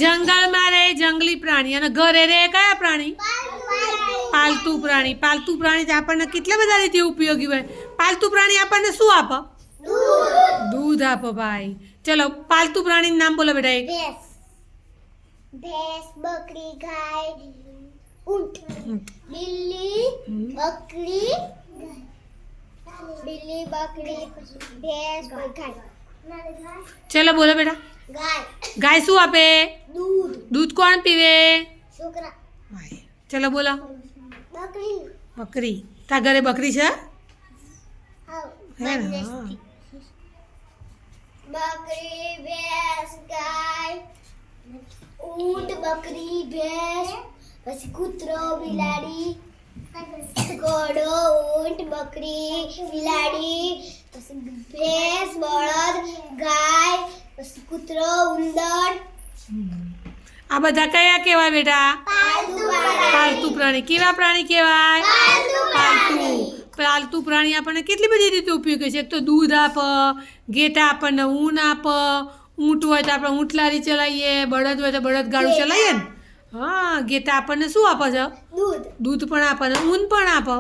જંગલમાં રહે જંગલી પ્રાણી અને ઘરે રહે કયા પ્રાણી? પાલતુ પ્રાણી. પાલતુ પ્રાણી આપણને કેટલા બધા રીતે ઉપયોગી હોય. પાલતુ પ્રાણી આપણને શું આપે? दूध आपो भाई. चलो पालतू प्राणी नाम बोलो बेटा. एक भैंस, बकरी, गाय, ऊंट, बिल्ली, बकरी, भैंस, गाय. चलो बोलो बेटा. गाय. गाय શું આપે? दूध. दूध કોણ પીવે? છોકરા. ચલો બોલો. બકરી. બકરી. તા ઘરે બકરી છે? હે ને. बकरी, भैंस, गाय, ऊंट, बकरी, भैंस, પછી કૂતરો, બિલાડી, ઘોડો, ઊંટ, બકરી, બિલાડી, પછી ભેંસ, બળદ, ગાય, પછી કૂતરો, ઉંદર. આ બધા કયા કહેવાય બેટા? પાલતુ પ્રાણી. કેવા પ્રાણી કહેવાય? પાલતુ. પાલતુ પ્રાણી આપણને કેટલી બધી રીતે ઉપયોગી છે. એક તો દૂધ આપે, ઘેટા આપણને ઊન આપે, ઊંટ હોય તો આપણે ઊંટ લારી ચલાવીએ, બળદ હોય તો બળદ ગાડું ચલાવીએ ને. હા, ઘેટા આપણને શું આપે છે? દૂધ. દૂધ પણ આપે ને ઊન પણ આપે.